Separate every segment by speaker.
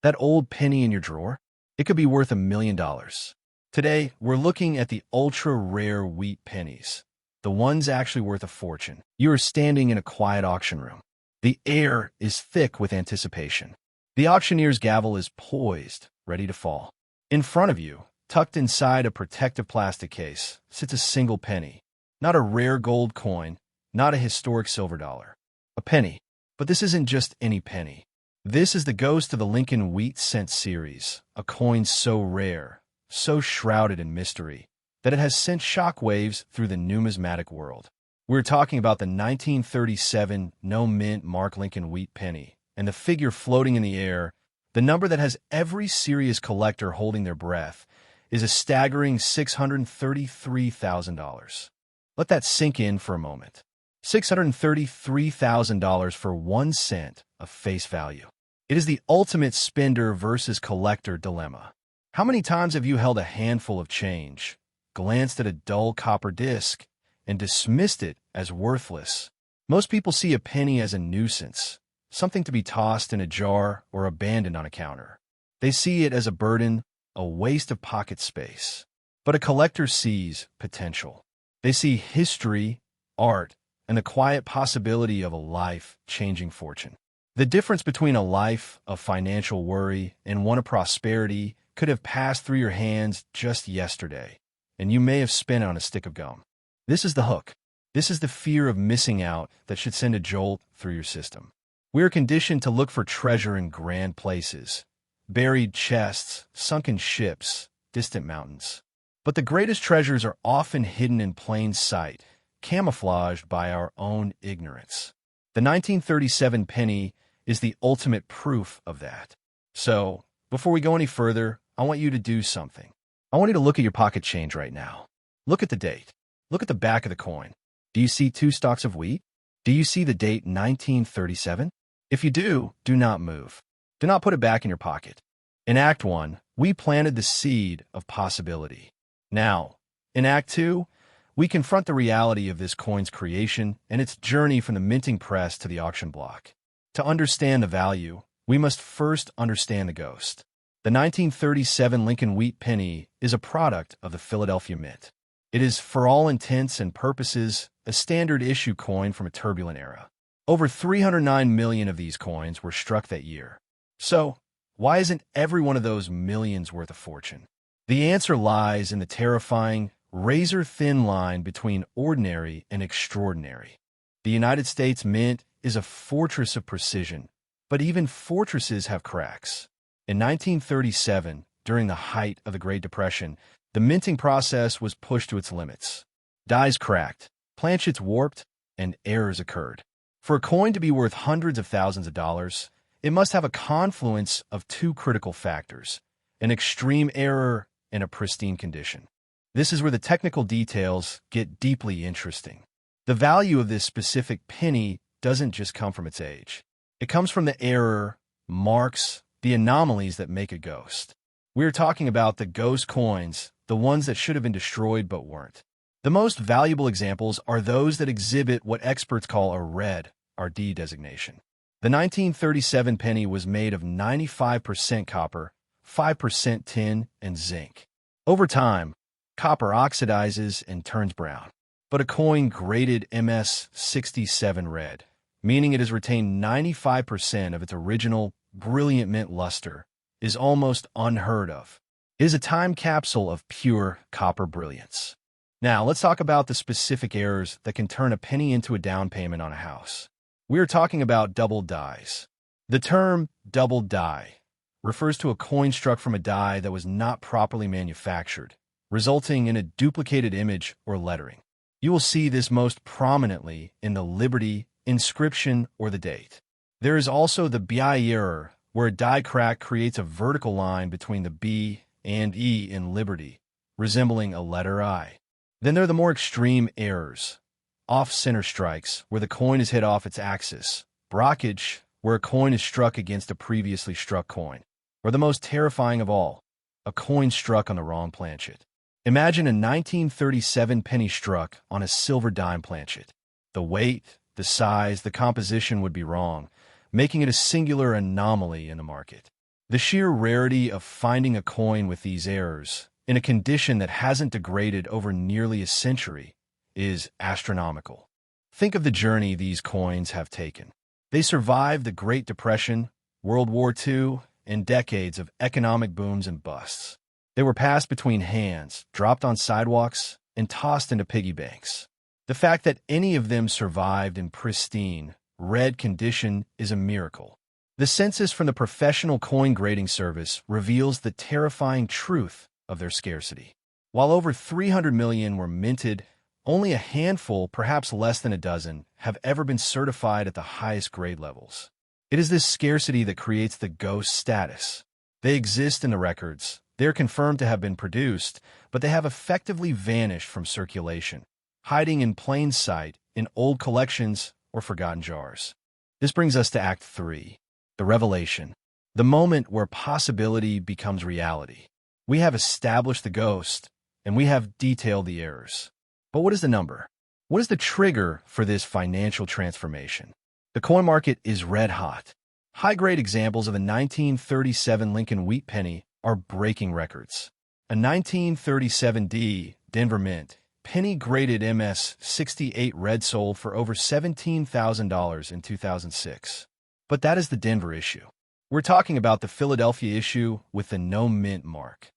Speaker 1: That old penny in your drawer? It could be worth $1 million. Today, we're looking at the ultra-rare wheat pennies, the ones actually worth a fortune. You are standing in a quiet auction room. The air is thick with anticipation. The auctioneer's gavel is poised, ready to fall. In front of you, tucked inside a protective plastic case, sits a single penny. Not a rare gold coin, not a historic silver dollar. A penny. But this isn't just any penny. This is the ghost of the Lincoln Wheat Cent series, a coin so rare, so shrouded in mystery, that it has sent shockwaves through the numismatic world. We're talking about the 1937 no-mint Mark Lincoln Wheat penny, and the figure floating in the air, the number that has every serious collector holding their breath, is a staggering $633,000. Let that sink in for a moment. $633,000 for 1 cent of face value. It is the ultimate spender versus collector dilemma. How many times have you held a handful of change, glanced at a dull copper disc, and dismissed it as worthless? Most people see a penny as a nuisance, something to be tossed in a jar or abandoned on a counter. They see it as a burden, a waste of pocket space. But a collector sees potential. They see history, art, and the quiet possibility of a life-changing fortune. The difference between a life of financial worry and one of prosperity could have passed through your hands just yesterday, and you may have spent it on a stick of gum. This is the hook. This is the fear of missing out that should send a jolt through your system. We are conditioned to look for treasure in grand places, buried chests, sunken ships, distant mountains. But the greatest treasures are often hidden in plain sight, camouflaged by our own ignorance. The 1937 penny is the ultimate proof of that. So, before we go any further, I want you to do something. I want you to look at your pocket change right now. Look at the date. Look at the back of the coin. Do you see 2 stalks of wheat? Do you see the date 1937? If you do, do not move. Do not put it back in your pocket. In Act 1, we planted the seed of possibility. Now, in Act 2, we confront the reality of this coin's creation and its journey from the minting press to the auction block. To understand the value, we must first understand the ghost. The 1937 Lincoln Wheat penny is a product of the Philadelphia Mint. It is, for all intents and purposes, a standard issue coin from a turbulent era. Over 309 million of these coins were struck that year. So, why isn't every one of those millions worth a fortune? The answer lies in the terrifying, razor-thin line between ordinary and extraordinary. The United States Mint is a fortress of precision, but even fortresses have cracks. In 1937, during the height of the Great Depression, the minting process was pushed to its limits. Dies cracked, planchets warped, and errors occurred. For a coin to be worth hundreds of thousands of dollars, it must have a confluence of 2 critical factors: an extreme error and a pristine condition. This is where the technical details get deeply interesting. The value of this specific penny doesn't just come from its age. It comes from the error, marks, the anomalies that make a ghost. We're talking about the ghost coins, the ones that should have been destroyed but weren't. The most valuable examples are those that exhibit what experts call a red RD designation. The 1937 penny was made of 95% copper, 5% tin, and zinc. Over time, copper oxidizes and turns brown. But a coin graded MS67 red, meaning it has retained 95% of its original brilliant mint luster, is almost unheard of. It is a time capsule of pure copper brilliance. Now, let's talk about the specific errors that can turn a penny into a down payment on a house. We are talking about double dies. The term double die refers to a coin struck from a die that was not properly manufactured, resulting in a duplicated image or lettering. You will see this most prominently in the Liberty, inscription, or the date. There is also the BI error, where a die crack creates a vertical line between the B and E in Liberty, resembling a letter I. Then there are the more extreme errors: off-center strikes, where the coin is hit off its axis; brockage, where a coin is struck against a previously struck coin; or the most terrifying of all, a coin struck on the wrong planchet. Imagine a 1937 penny struck on a silver dime planchet. The weight, the size, the composition would be wrong, making it a singular anomaly in the market. The sheer rarity of finding a coin with these errors, in a condition that hasn't degraded over nearly a century, is astronomical. Think of the journey these coins have taken. They survived the Great Depression, World War II, and decades of economic booms and busts. They were passed between hands, dropped on sidewalks, and tossed into piggy banks. The fact that any of them survived in pristine, red condition is a miracle. The census from the Professional Coin Grading Service reveals the terrifying truth of their scarcity. While over 300 million were minted, only a handful, perhaps less than a dozen, have ever been certified at the highest grade levels. It is this scarcity that creates the ghost status. They exist in the records, they're confirmed to have been produced, but they have effectively vanished from circulation, hiding in plain sight in old collections or forgotten jars. This brings us to Act 3, the revelation, the moment where possibility becomes reality. We have established the ghost, and we have detailed the errors. But what is the number? What is the trigger for this financial transformation? The coin market is red hot. High-grade examples of the 1937 Lincoln wheat penny are breaking records. A 1937D Denver Mint penny graded MS-68 red sold for over $17,000 in 2006. But that is the Denver issue. We're talking about the Philadelphia issue with the no mint mark.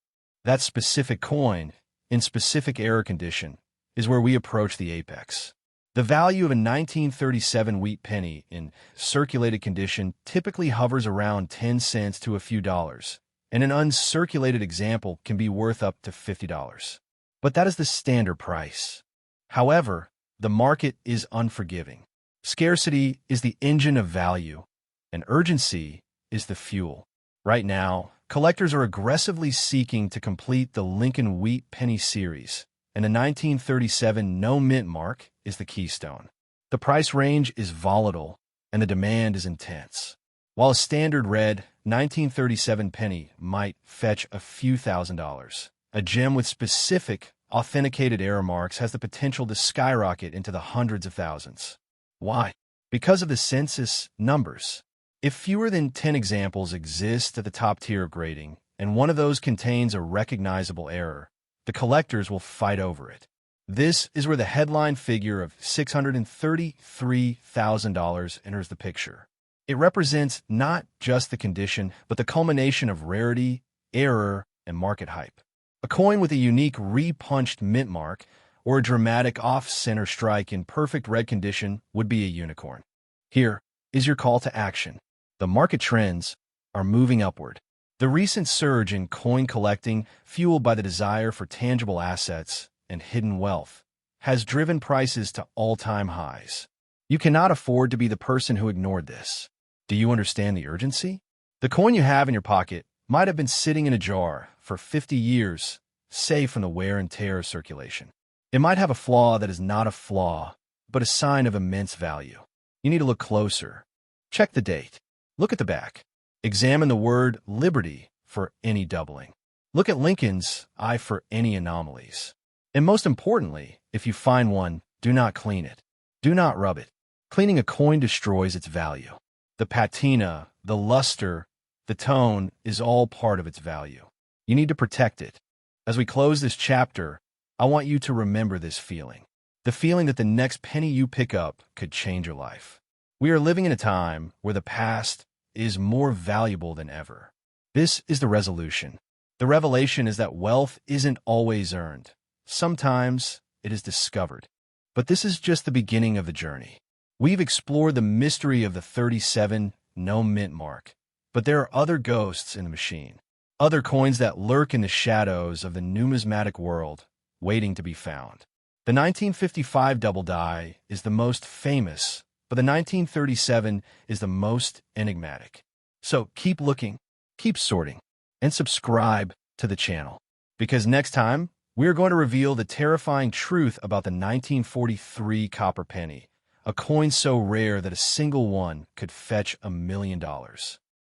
Speaker 1: That specific coin, in specific error condition, is where we approach the apex. The value of a 1937 wheat penny in circulated condition typically hovers around 10 cents to a few dollars, and an uncirculated example can be worth up to $50. But that is the standard price. However, the market is unforgiving. Scarcity is the engine of value, and urgency is the fuel. Right now, collectors are aggressively seeking to complete the Lincoln Wheat Penny series, and the 1937 no mint mark is the keystone. The price range is volatile, and the demand is intense. While a standard red 1937 penny might fetch a few $1,000s, a gem with specific, authenticated error marks has the potential to skyrocket into the hundreds of thousands. Why? Because of the census numbers. If fewer than 10 examples exist at the top tier of grading, and one of those contains a recognizable error, the collectors will fight over it. This is where the headline figure of $633,000 enters the picture. It represents not just the condition, but the culmination of rarity, error, and market hype. A coin with a unique re-punched mint mark or a dramatic off-center strike in perfect red condition would be a unicorn. Here is your call to action. The market trends are moving upward. The recent surge in coin collecting, fueled by the desire for tangible assets and hidden wealth, has driven prices to all-time highs. You cannot afford to be the person who ignored this. Do you understand the urgency? The coin you have in your pocket might have been sitting in a jar for 50 years, safe from the wear and tear of circulation. It might have a flaw that is not a flaw, but a sign of immense value. You need to look closer. Check the date. Look at the back. Examine the word liberty for any doubling. Look at Lincoln's eye for any anomalies. And most importantly, if you find one, do not clean it. Do not rub it. Cleaning a coin destroys its value. The patina, the luster, the tone is all part of its value. You need to protect it. As we close this chapter, I want you to remember this feeling. The feeling that the next penny you pick up could change your life. We are living in a time where the past is more valuable than ever. This is the resolution. The revelation is that wealth isn't always earned. Sometimes it is discovered. But this is just the beginning of the journey. We've explored the mystery of the 37 no mint mark, but there are other ghosts in the machine. Other coins that lurk in the shadows of the numismatic world, waiting to be found. The 1955 double die is the most famous, but the 1937 is the most enigmatic. So keep looking, keep sorting, and subscribe to the channel. Because next time, we are going to reveal the terrifying truth about the 1943 copper penny, a coin so rare that a single one could fetch $1 million.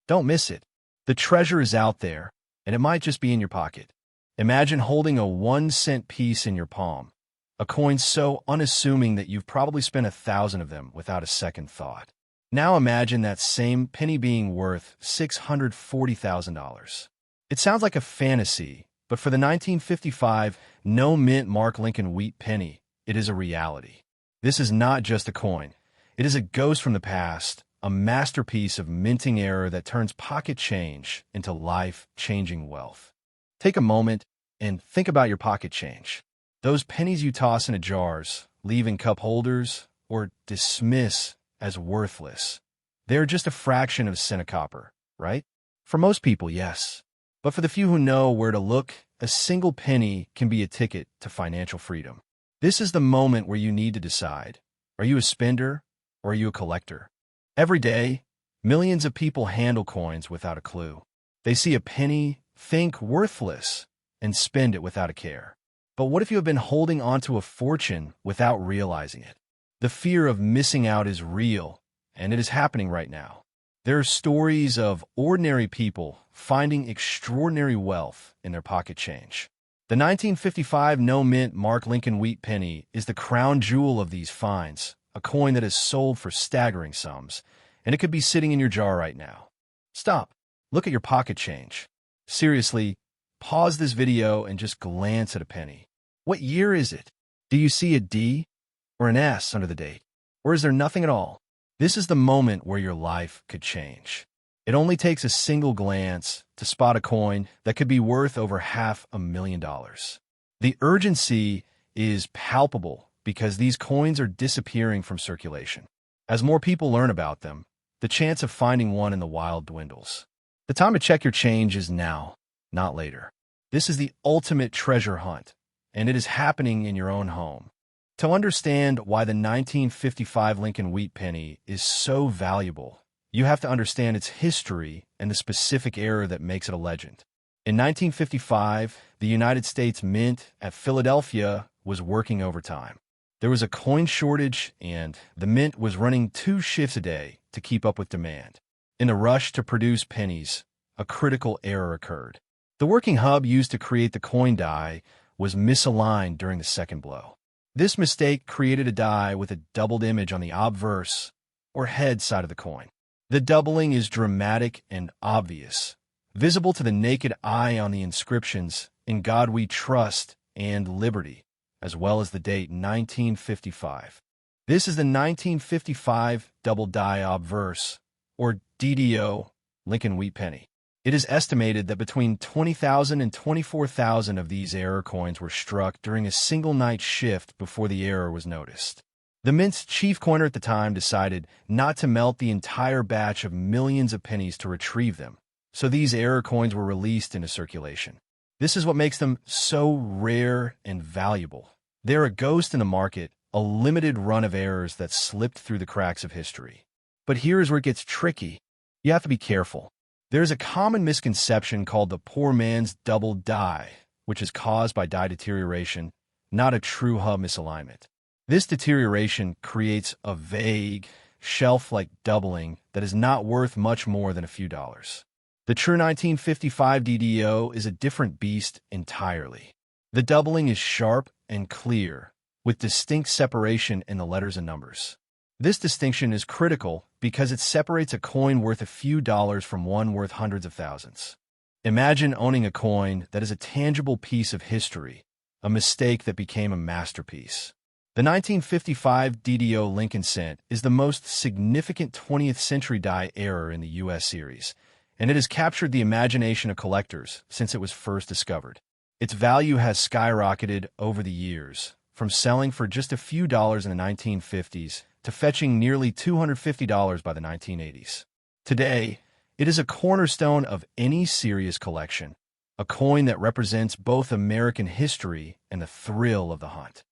Speaker 1: Don't miss it. The treasure is out there, and it might just be in your pocket. Imagine holding a 1-cent piece in your palm, a coin so unassuming that you've probably spent 1,000 of them without a second thought. Now imagine that same penny being worth $640,000. It sounds like a fantasy, but for the 1955 no mint Mark Lincoln wheat penny, it is a reality. This is not just a coin. It is a ghost from the past, a masterpiece of minting error that turns pocket change into life-changing wealth. Take a moment and think about your pocket change. Those pennies you toss into jars, leave in cup holders, or dismiss as worthless. They're just a fraction of a cent of copper, right? For most people, yes. But for the few who know where to look, a single penny can be a ticket to financial freedom. This is the moment where you need to decide. Are you a spender or are you a collector? Every day, millions of people handle coins without a clue. They see a penny, think worthless, and spend it without a care. But what if you have been holding onto a fortune without realizing it? The fear of missing out is real, and it is happening right now. There are stories of ordinary people finding extraordinary wealth in their pocket change. The 1955 no-mint Mark Lincoln wheat penny is the crown jewel of these finds, a coin that is sold for staggering sums, and it could be sitting in your jar right now. Stop. Look at your pocket change. Seriously, pause this video and just glance at a penny. What year is it? Do you see a D or an S under the date? Or is there nothing at all? This is the moment where your life could change. It only takes a single glance to spot a coin that could be worth over $500,000. The urgency is palpable because these coins are disappearing from circulation. As more people learn about them, the chance of finding one in the wild dwindles. The time to check your change is now, not later. This is the ultimate treasure hunt, and it is happening in your own home. To understand why the 1955 Lincoln wheat penny is so valuable, you have to understand its history and the specific era that makes it a legend. In 1955, the United States Mint at Philadelphia was working overtime. There was a coin shortage, and the mint was running 2 shifts a day to keep up with demand. In a rush to produce pennies, a critical error occurred. The working hub used to create the coin die was misaligned during the second blow. This mistake created a die with a doubled image on the obverse, or head side of the coin. The doubling is dramatic and obvious, visible to the naked eye on the inscriptions, "In God We Trust" and "Liberty," as well as the date 1955. This is the 1955 double die obverse, or DDO, Lincoln wheat penny. It is estimated that between 20,000 and 24,000 of these error coins were struck during a single night shift before the error was noticed. The Mint's chief coiner at the time decided not to melt the entire batch of millions of pennies to retrieve them, so these error coins were released into circulation. This is what makes them so rare and valuable. They're a ghost in the market, a limited run of errors that slipped through the cracks of history. But here's where it gets tricky. You have to be careful. There's a common misconception called the poor man's double die, which is caused by die deterioration, not a true hub misalignment. This deterioration creates a vague, shelf-like doubling that is not worth much more than a few dollars. The true 1955 DDO is a different beast entirely. The doubling is sharp and clear, with distinct separation in the letters and numbers. This distinction is critical because it separates a coin worth a few dollars from one worth hundreds of thousands. Imagine owning a coin that is a tangible piece of history, a mistake that became a masterpiece. The 1955 DDO Lincoln cent is the most significant 20th century die error in the U.S. series, and it has captured the imagination of collectors since it was first discovered. Its value has skyrocketed over the years, from selling for just a few dollars in the 1950s to fetching nearly $250 by the 1980s. Today, it is a cornerstone of any serious collection, a coin that represents both American history and the thrill of the hunt.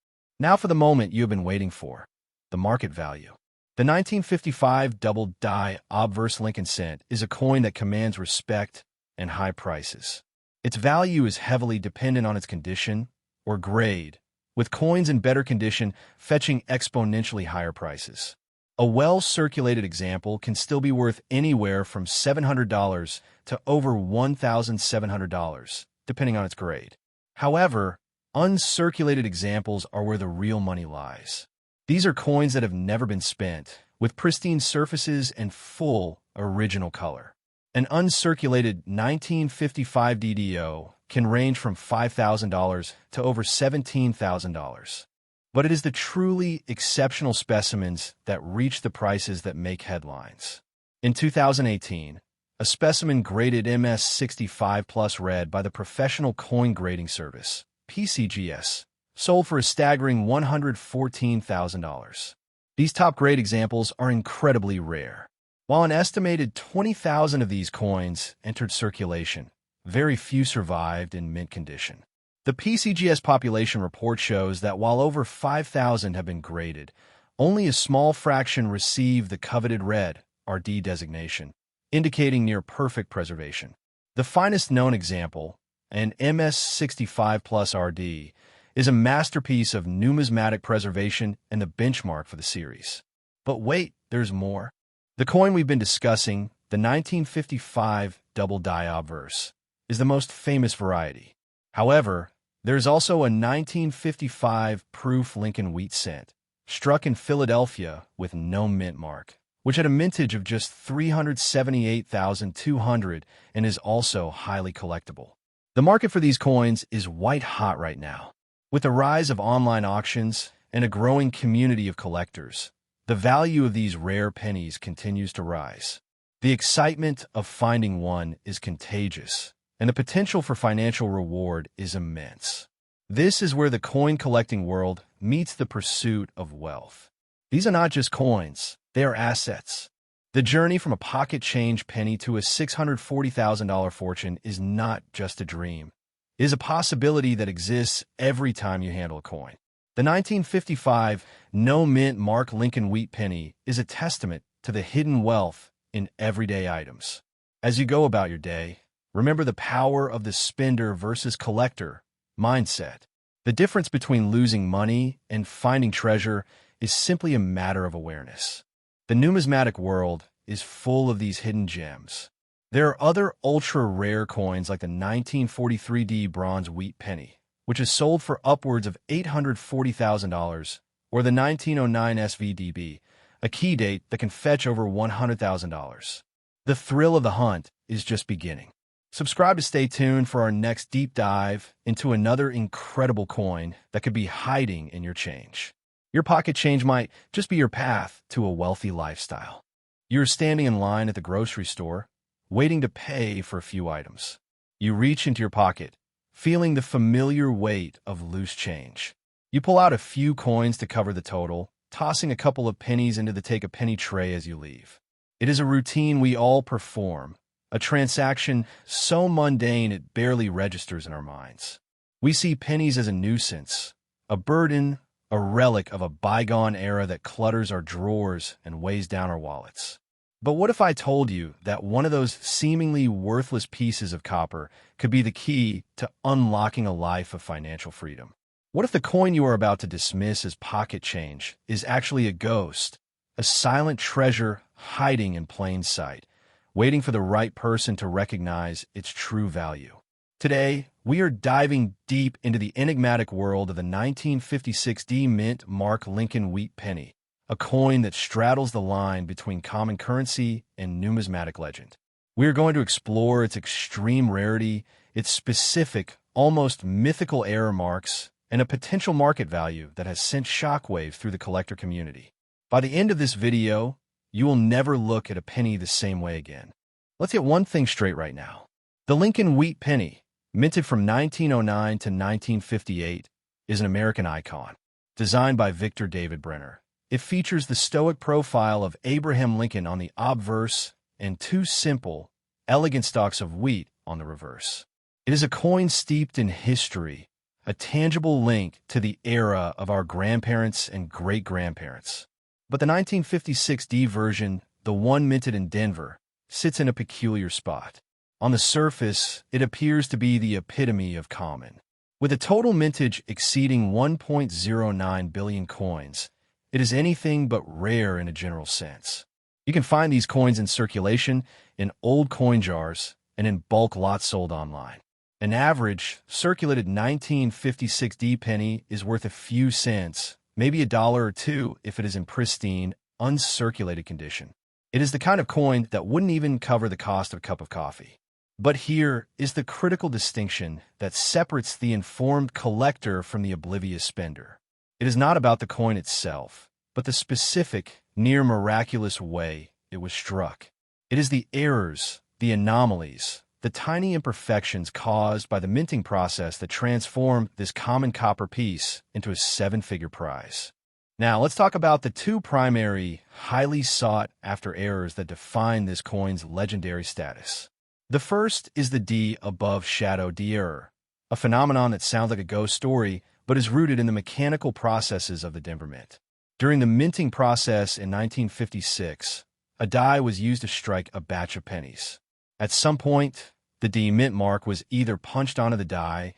Speaker 1: Now for the moment you have been waiting for, the market value. The 1955 double die obverse Lincoln cent is a coin that commands respect and high prices. Its value is heavily dependent on its condition or grade, with coins in better condition fetching exponentially higher prices. A well-circulated example can still be worth anywhere from $700 to over $1,700, depending on its grade. However, uncirculated examples are where the real money lies. These are coins that have never been spent, with pristine surfaces and full original color. An uncirculated 1955 DDO can range from $5,000 to over $17,000. But it is the truly exceptional specimens that reach the prices that make headlines. In 2018, a specimen graded MS65 Plus Red by the Professional Coin Grading Service, PCGS, sold for a staggering $114,000. These top-grade examples are incredibly rare. While an estimated 20,000 of these coins entered circulation, very few survived in mint condition. The PCGS population report shows that while over 5,000 have been graded, only a small fraction received the coveted red RD designation, indicating near-perfect preservation. The finest known example, an MS65 Plus RD, is a masterpiece of numismatic preservation and the benchmark for the series. But wait, there's more. The coin we've been discussing, the 1955 double die obverse, is the most famous variety. However, there's also a 1955 proof Lincoln wheat cent, struck in Philadelphia with no mint mark, which had a mintage of just 378,200 and is also highly collectible. The market for these coins is white hot right now. With the rise of online auctions and a growing community of collectors, the value of these rare pennies continues to rise. The excitement of finding one is contagious, and the potential for financial reward is immense. This is where the coin collecting world meets the pursuit of wealth. These are not just coins, they are assets. The journey from a pocket change penny to a $640,000 fortune is not just a dream. It is a possibility that exists every time you handle a coin. The 1955 no mint mark Lincoln wheat penny is a testament to the hidden wealth in everyday items. As you go about your day, remember the power of the spender versus collector mindset. The difference between losing money and finding treasure is simply a matter of awareness. The numismatic world is full of these hidden gems. There are other ultra-rare coins like the 1943D bronze wheat penny, which is sold for upwards of $840,000, or the 1909 SVDB, a key date that can fetch over $100,000. The thrill of the hunt is just beginning. Subscribe to stay tuned for our next deep dive into another incredible coin that could be hiding in your change. Your pocket change might just be your path to a wealthy lifestyle. You're standing in line at the grocery store, waiting to pay for a few items. You reach into your pocket, feeling the familiar weight of loose change. You pull out a few coins to cover the total, tossing a couple of pennies into the take-a-penny tray as you leave. It is a routine we all perform, a transaction so mundane it barely registers in our minds. We see pennies as a nuisance, a burden, a relic of a bygone era that clutters our drawers and weighs down our wallets. But what if I told you that one of those seemingly worthless pieces of copper could be the key to unlocking a life of financial freedom? What if the coin you are about to dismiss as pocket change is actually a ghost, a silent treasure hiding in plain sight, waiting for the right person to recognize its true value? Today, we are diving deep into the enigmatic world of the 1956 D Mint Mark Lincoln Wheat Penny, a coin that straddles the line between common currency and numismatic legend. We are going to explore its extreme rarity, its specific, almost mythical error marks, and a potential market value that has sent shockwaves through the collector community. By the end of this video, you will never look at a penny the same way again. Let's get one thing straight right now. The Lincoln Wheat Penny, minted from 1909 to 1958, is an American icon. Designed by Victor David Brenner, it features the stoic profile of Abraham Lincoln on the obverse and two simple, elegant stalks of wheat on the reverse. It is a coin steeped in history, a tangible link to the era of our grandparents and great-grandparents. But the 1956 D version, the one minted in Denver, sits in a peculiar spot. On the surface, it appears to be the epitome of common. With a total mintage exceeding 1.09 billion coins, it is anything but rare in a general sense. You can find these coins in circulation, in old coin jars, and in bulk lots sold online. An average, circulated 1956 D penny is worth a few cents, maybe $1 or $2 if it is in pristine, uncirculated condition. It is the kind of coin that wouldn't even cover the cost of a cup of coffee. But here is the critical distinction that separates the informed collector from the oblivious spender. It is not about the coin itself, but the specific, near-miraculous way it was struck. It is the errors, the anomalies, the tiny imperfections caused by the minting process that transform this common copper piece into a seven-figure prize. Now, let's talk about the two primary, highly sought-after errors that define this coin's legendary status. The first is the D above shadow D error, a phenomenon that sounds like a ghost story but is rooted in the mechanical processes of the Denver Mint. During the minting process in 1956, a die was used to strike a batch of pennies. At some point, the D mint mark was either punched onto the die,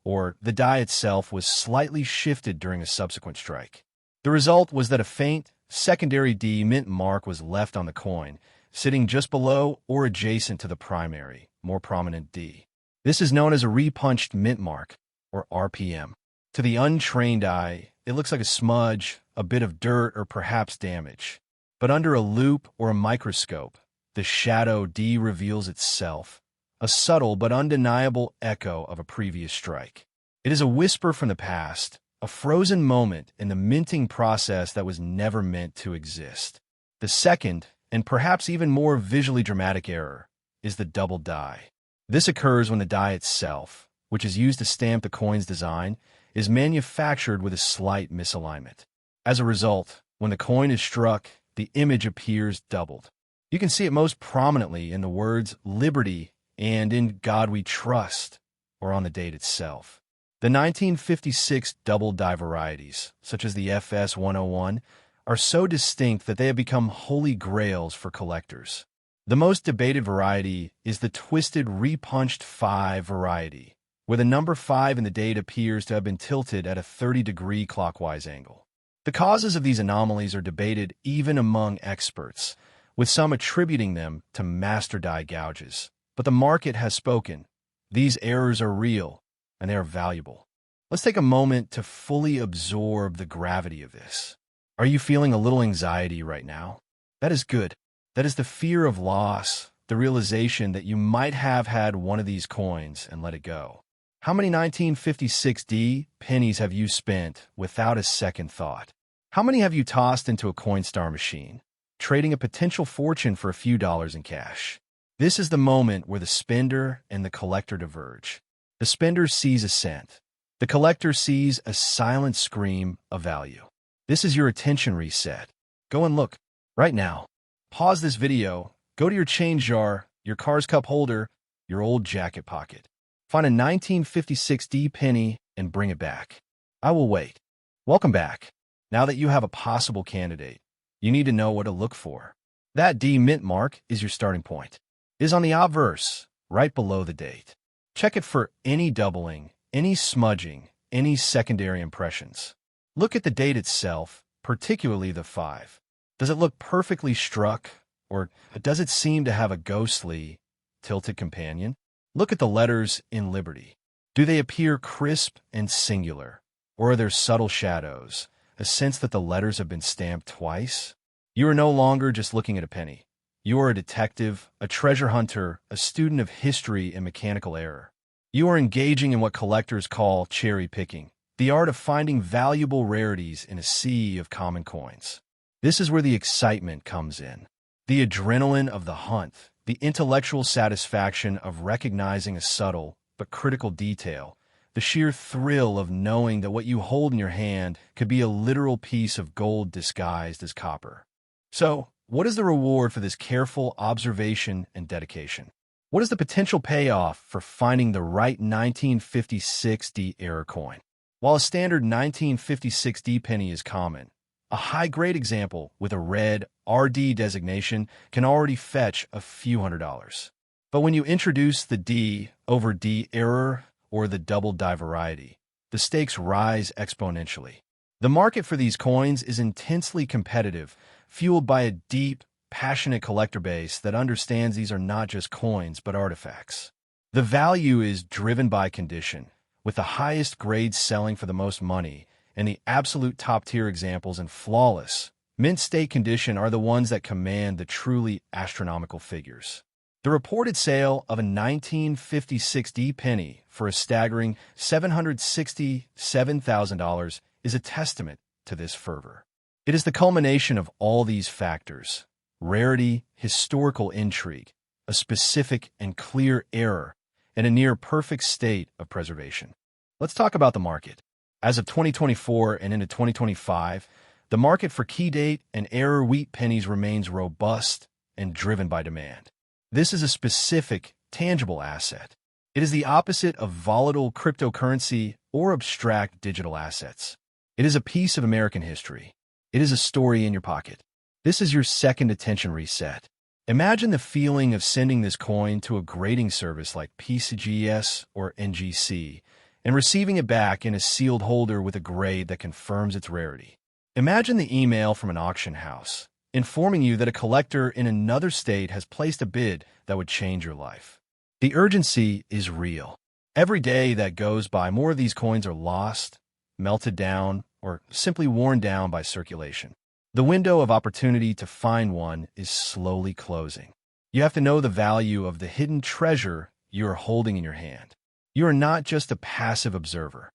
Speaker 1: or the die itself was slightly shifted during a subsequent strike. The result was that a faint, secondary D mint mark was left on the coin, sitting just below or adjacent to the primary, more prominent D. This is known as a repunched mint mark, or RPM. To the untrained eye, it looks like a smudge, a bit of dirt, or perhaps damage. But under a loupe or a microscope, the shadow D reveals itself, a subtle but undeniable echo of a previous strike. It is a whisper from the past, a frozen moment in the minting process that was never meant to exist. The second, and perhaps even more visually dramatic error, is the double die. This occurs when the die itself, which is used to stamp the coin's design, is manufactured with a slight misalignment. As a result, when the coin is struck, the image appears doubled. You can see it most prominently in the words "Liberty" and "In God We Trust," or on the date itself. The 1956 double die varieties, such as the FS 101, are so distinct that they have become holy grails for collectors. The most debated variety is the twisted repunched 5 variety, where the number 5 in the date appears to have been tilted at a 30-degree clockwise angle. The causes of these anomalies are debated even among experts, with some attributing them to master die gouges. But the market has spoken. These errors are real, and they are valuable. Let's take a moment to fully absorb the gravity of this. Are you feeling a little anxiety right now? That is good. That is the fear of loss, the realization that you might have had one of these coins and let it go. How many 1956 D pennies have you spent without a second thought? How many have you tossed into a Coinstar machine, trading a potential fortune for a few dollars in cash? This is the moment where the spender and the collector diverge. The spender sees a cent. The collector sees a silent scream of value. This is your attention reset. Go and look right now. Pause this video, go to your change jar, your car's cup holder, your old jacket pocket. Find a 1956 D penny and bring it back. I will wait. Welcome back. Now that you have a possible candidate, you need to know what to look for. That D mint mark is your starting point. It is on the obverse, right below the date. Check it for any doubling, any smudging, any secondary impressions. Look at the date itself, particularly the 5. Does it look perfectly struck, or does it seem to have a ghostly, tilted companion? Look at the letters in Liberty. Do they appear crisp and singular, or are there subtle shadows, a sense that the letters have been stamped twice? You are no longer just looking at a penny. You are a detective, a treasure hunter, a student of history and mechanical error. You are engaging in what collectors call cherry picking, the art of finding valuable rarities in a sea of common coins. This is where the excitement comes in. The adrenaline of the hunt, the intellectual satisfaction of recognizing a subtle but critical detail, the sheer thrill of knowing that what you hold in your hand could be a literal piece of gold disguised as copper. So, what is the reward for this careful observation and dedication? What is the potential payoff for finding the right 1956 D error coin? While a standard 1956 D penny is common, a high-grade example with a red RD designation can already fetch a few $100s. But when you introduce the D over D error or the double die variety, the stakes rise exponentially. The market for these coins is intensely competitive, fueled by a deep, passionate collector base that understands these are not just coins but artifacts. The value is driven by condition, with the highest grades selling for the most money and the absolute top-tier examples in flawless, mint state condition are the ones that command the truly astronomical figures. The reported sale of a 1956 D penny for a staggering $767,000 is a testament to this fervor. It is the culmination of all these factors: rarity, historical intrigue, a specific and clear error, and a near-perfect state of preservation. Let's talk about the market. As of 2024 and into 2025, the market for key date and error wheat pennies remains robust and driven by demand. This is a specific, tangible asset. It is the opposite of volatile cryptocurrency or abstract digital assets. It is a piece of American history. It is a story in your pocket. This is your second attention reset. Imagine the feeling of sending this coin to a grading service like PCGS or NGC and receiving it back in a sealed holder with a grade that confirms its rarity. Imagine the email from an auction house informing you that a collector in another state has placed a bid that would change your life. The urgency is real. Every day that goes by, more of these coins are lost, melted down, or simply worn down by circulation. The window of opportunity to find one is slowly closing. You have to know the value of the hidden treasure you are holding in your hand. You are not just a passive observer.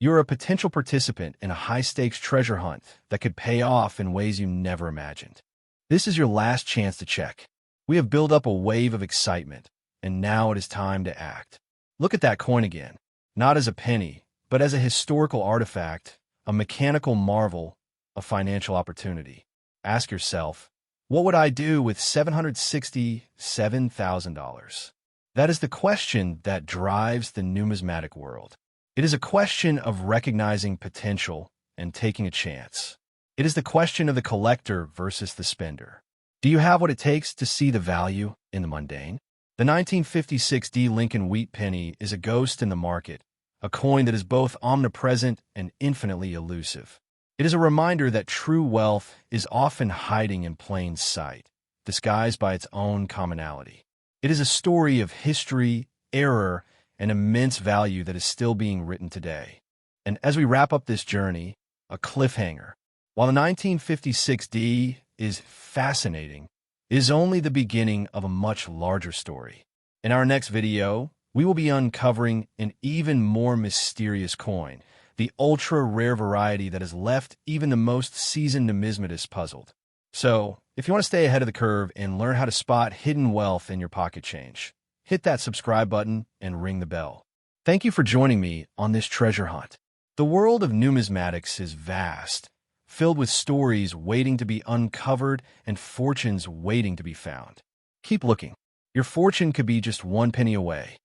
Speaker 1: You are a potential participant in a high-stakes treasure hunt that could pay off in ways you never imagined. This is your last chance to check. We have built up a wave of excitement, and now it is time to act. Look at that coin again, not as a penny, but as a historical artifact, a mechanical marvel, a financial opportunity. Ask yourself, what would I do with $767,000? That is the question that drives the numismatic world. It is a question of recognizing potential and taking a chance. It is the question of the collector versus the spender. Do you have what it takes to see the value in the mundane? The 1956 D Lincoln wheat penny is a ghost in the market, a coin that is both omnipresent and infinitely elusive. It is a reminder that true wealth is often hiding in plain sight, disguised by its own commonality. It is a story of history, error, and immense value that is still being written today. And as we wrap up this journey, a cliffhanger. While the 1956 D is fascinating, it is only the beginning of a much larger story. In our next video, we will be uncovering an even more mysterious coin, the ultra-rare variety that has left even the most seasoned numismatists puzzled. So, if you want to stay ahead of the curve and learn how to spot hidden wealth in your pocket change, hit that subscribe button and ring the bell. Thank you for joining me on this treasure hunt. The world of numismatics is vast, filled with stories waiting to be uncovered and fortunes waiting to be found. Keep looking. Your fortune could be just one penny away.